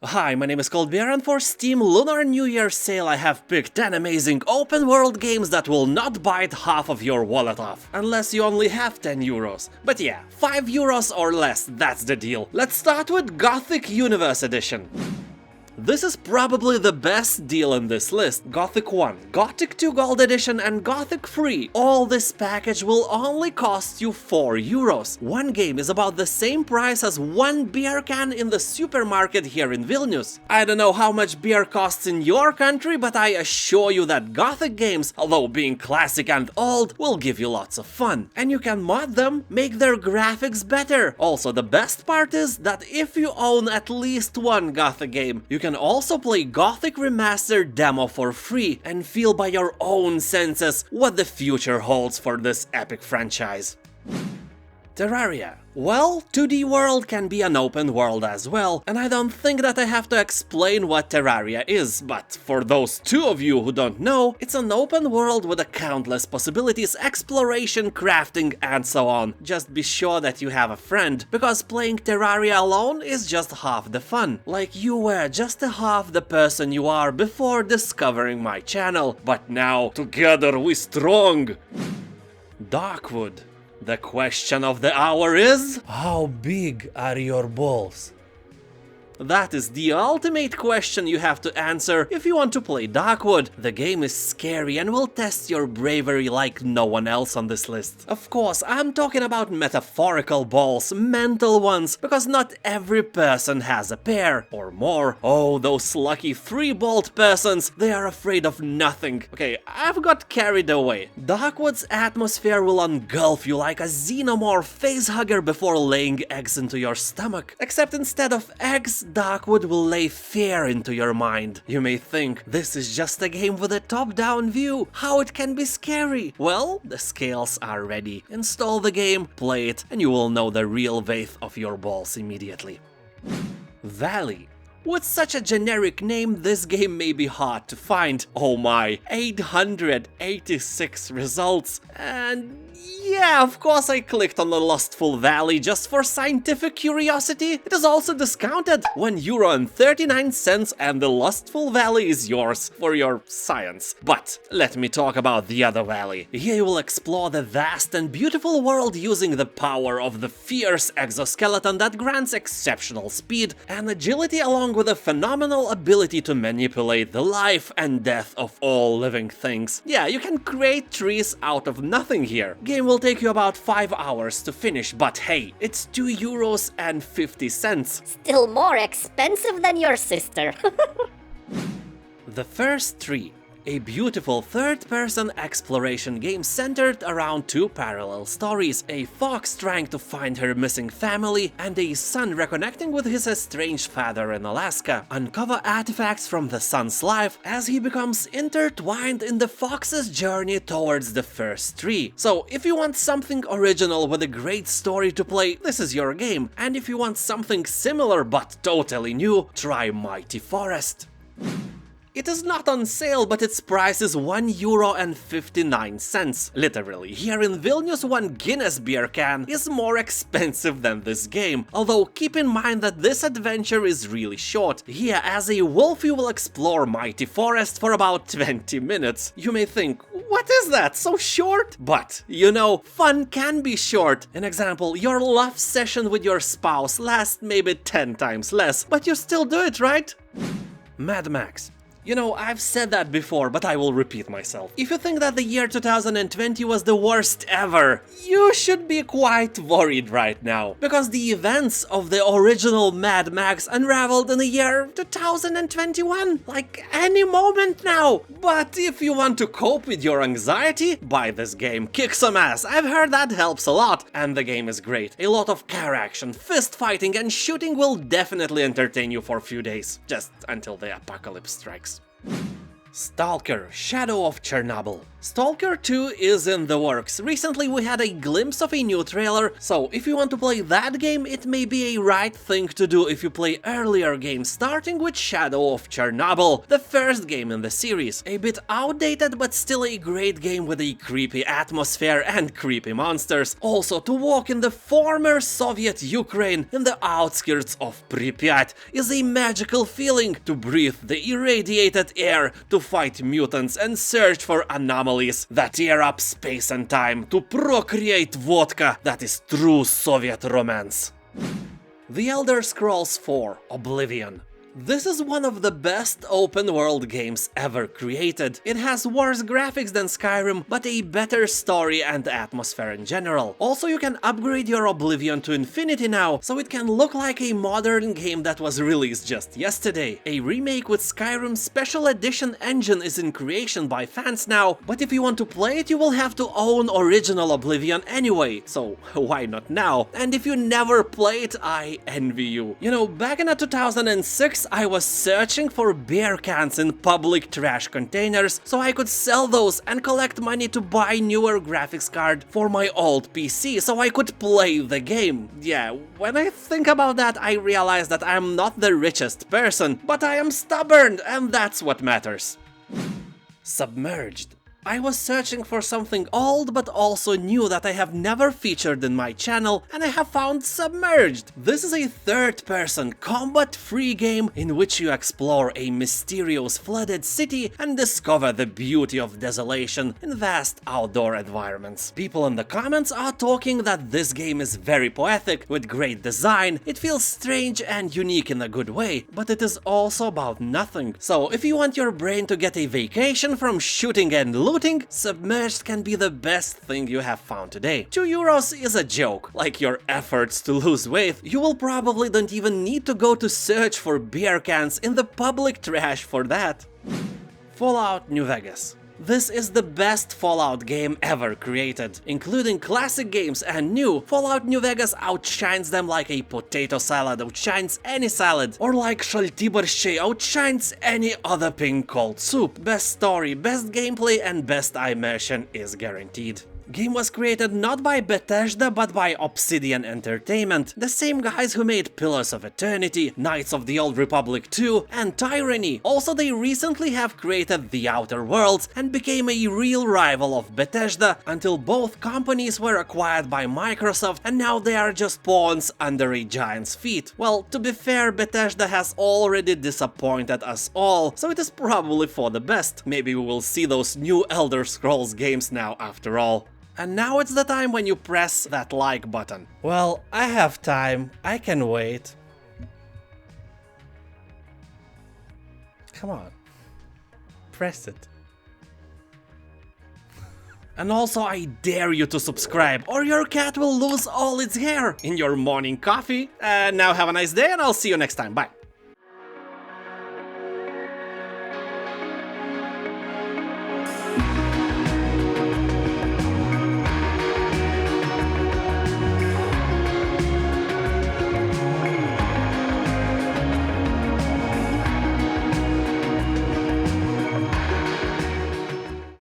Hi, my name is Coldbeer, and for Steam Lunar New Year sale I have picked 10 amazing open world games that will not bite half of your wallet off, unless you only have 10 euros. But yeah, 5 euros or less, that's the deal. Let's start with Gothic Universe Edition. This is probably the best deal in this list. Gothic 1, Gothic 2 Gold Edition and Gothic 3. All this package will only cost you 4 euros. One game is about the same price as one beer can in the supermarket here in Vilnius. I don't know how much beer costs in your country, but I assure you that Gothic games, although being classic and old, will give you lots of fun. And you can mod them, make their graphics better. Also, the best part is that if you own at least one Gothic game, you can also play Gothic Remastered demo for free and feel by your own senses what the future holds for this epic franchise. Terraria. Well, 2D World can be an open world as well, and I don't think that I have to explain what Terraria is, but for those two of you who don't know, it's an open world with countless possibilities, exploration, crafting, and so on. Just be sure that you have a friend, because playing Terraria alone is just half the fun. Like you were just half the person you are before discovering my channel, but now, together we strong! Darkwood. The question of the hour is... how big are your balls? That is the ultimate question you have to answer if you want to play Darkwood. The game is scary and will test your bravery like no one else on this list. Of course, I'm talking about metaphorical balls, mental ones, because not every person has a pair or more. Oh, those lucky 3-balled persons, they are afraid of nothing. Okay, I've got carried away. Darkwood's atmosphere will engulf you like a xenomorph facehugger before laying eggs into your stomach. Except instead of eggs, Darkwood will lay fear into your mind. You may think, this is just a game with a top-down view, how it can be scary? Well, the scales are ready. Install the game, play it, and you will know the real weight of your balls immediately. Valley. With such a generic name, this game may be hard to find. Oh my, 886 results, and yeah, of course I clicked on the Lustful Valley just for scientific curiosity. It is also discounted, €1.39, and the Lustful Valley is yours for your science. But let me talk about the other valley. Here you will explore the vast and beautiful world using the power of the fierce exoskeleton that grants exceptional speed and agility along with a phenomenal ability to manipulate the life and death of all living things. Yeah, you can create trees out of nothing here. Game will take you about 5 hours to finish, but hey, it's €2.50. Still more expensive than your sister. The First Tree. A beautiful third-person exploration game centered around two parallel stories, a fox trying to find her missing family and a son reconnecting with his estranged father in Alaska. Uncover artifacts from the son's life as he becomes intertwined in the fox's journey towards the first tree. So if you want something original with a great story to play, this is your game, and if you want something similar but totally new, try Mighty Forest. It is not on sale, but its price is €1.59. Literally, here in Vilnius one Guinness beer can is more expensive than this game. Although keep in mind that this adventure is really short. Here as a wolf you will explore Mighty Forest for about 20 minutes. You may think, what is that, so short? But, you know, fun can be short. An example, your love session with your spouse lasts maybe 10 times less, but you still do it, right? Mad Max. You know, I've said that before, but I will repeat myself. If you think that the year 2020 was the worst ever, you should be quite worried right now. Because the events of the original Mad Max unraveled in the year 2021, like any moment now. But if you want to cope with your anxiety, buy this game, kick some ass. I've heard that helps a lot, and the game is great. A lot of car action, fist fighting, and shooting will definitely entertain you for a few days, just until the apocalypse strikes. Stalker: Shadow of Chernobyl. Stalker 2 is in the works. Recently we had a glimpse of a new trailer, so if you want to play that game, it may be a right thing to do if you play earlier games, starting with Shadow of Chernobyl, the first game in the series. A bit outdated, but still a great game with a creepy atmosphere and creepy monsters. Also, to walk in the former Soviet Ukraine in the outskirts of Pripyat is a magical feeling. To breathe the irradiated air, to fight mutants and search for anomalies that tear up space and time, to procreate vodka that is true Soviet romance. The Elder Scrolls IV: Oblivion. This is one of the best open-world games ever created. It has worse graphics than Skyrim, but a better story and atmosphere in general. Also, you can upgrade your Oblivion to Infinity now, so it can look like a modern game that was released just yesterday. A remake with Skyrim's Special Edition engine is in creation by fans now, but if you want to play it, you will have to own original Oblivion anyway, so why not now? And if you never play it, I envy you. You know, back in 2006, I was searching for beer cans in public trash containers so I could sell those and collect money to buy newer graphics card for my old PC so I could play the game. Yeah, when I think about that, I realize that I am not the richest person, but I am stubborn, and that's what matters. Submerged. I was searching for something old but also new that I have never featured in my channel, and I have found Submerged. This is a third-person, combat-free game in which you explore a mysterious flooded city and discover the beauty of desolation in vast outdoor environments. People in the comments are talking that this game is very poetic, with great design, it feels strange and unique in a good way, but it is also about nothing. So if you want your brain to get a vacation from shooting and looting, Submerged can be the best thing you have found today. €2 is a joke. Like your efforts to lose weight, you will probably don't even need to go to search for beer cans in the public trash for that. Fallout New Vegas. This is the best Fallout game ever created. Including classic games and new, Fallout New Vegas outshines them like a potato salad outshines any salad, or like Shaltibarshche outshines any other pink cold soup. Best story, best gameplay, and best immersion is guaranteed. Game was created not by Bethesda but by Obsidian Entertainment, the same guys who made Pillars of Eternity, Knights of the Old Republic 2, and Tyranny. Also, they recently have created The Outer Worlds and became a real rival of Bethesda until both companies were acquired by Microsoft, and now they are just pawns under a giant's feet. Well, to be fair, Bethesda has already disappointed us all, so it is probably for the best. Maybe we will see those new Elder Scrolls games now after all. And now it's the time when you press that like button. Well, I have time. I can wait. Come on. Press it. And also, I dare you to subscribe, or your cat will lose all its hair in your morning coffee. And now have a nice day, and I'll see you next time. Bye.